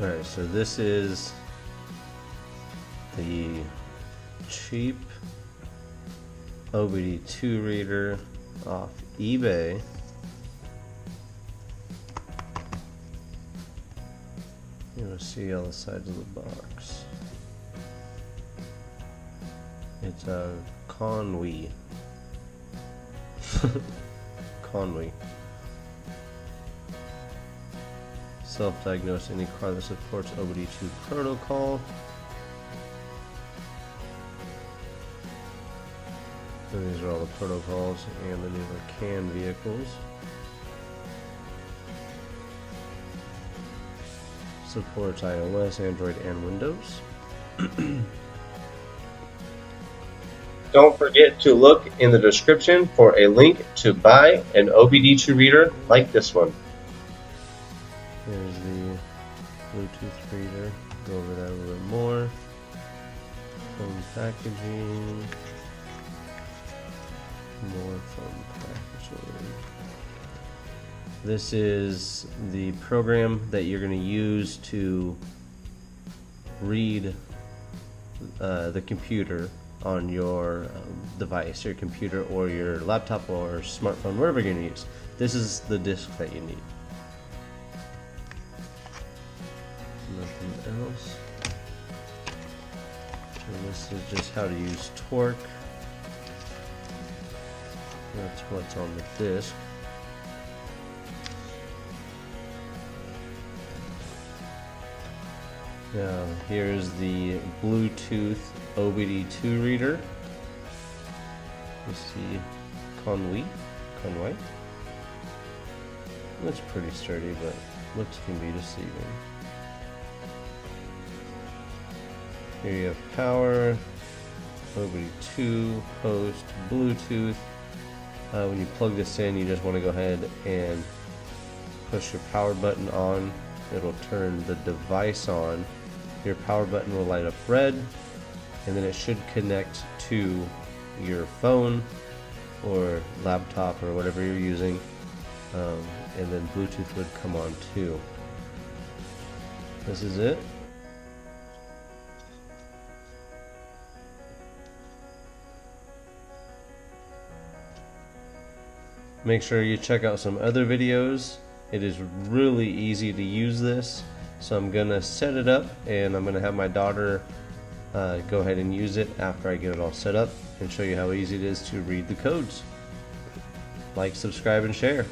Alright, so this is the cheap OBD2 reader off eBay. You'll see all the sides of the box. It's a Conway. Conway. Self-diagnose any car that supports OBD2 protocol. And these are all the protocols and the newer CAN vehicles. Supports iOS, Android, and Windows. Don't forget to look in the description for a link to buy an OBD2 reader like this one. Here's the Bluetooth reader. Go over that a little bit more. Phone packaging. More phone packaging. This is the program that you're going to use to read the computer on your device, your computer or your laptop or smartphone, whatever you're going to use. This is the disk that you need. Nothing else. And this is just how to use torque. That's what's on the disk. Now here's the Bluetooth OBD2 reader. You see Conway. Looks pretty sturdy, but looks can be deceiving. Here you have power, OBD2, host, Bluetooth. When you plug this in, you just want to go ahead and push your power button on. It'll turn the device on. Your power button will light up red, and then it should connect to your phone or laptop or whatever you're using, and then Bluetooth would come on too. This is it. Make sure you check out some other videos. It is really easy to use this. So I'm gonna set it up and I'm gonna have my daughter go ahead and use it after I get it all set up and show you how easy it is to read the codes. Like, subscribe, and share.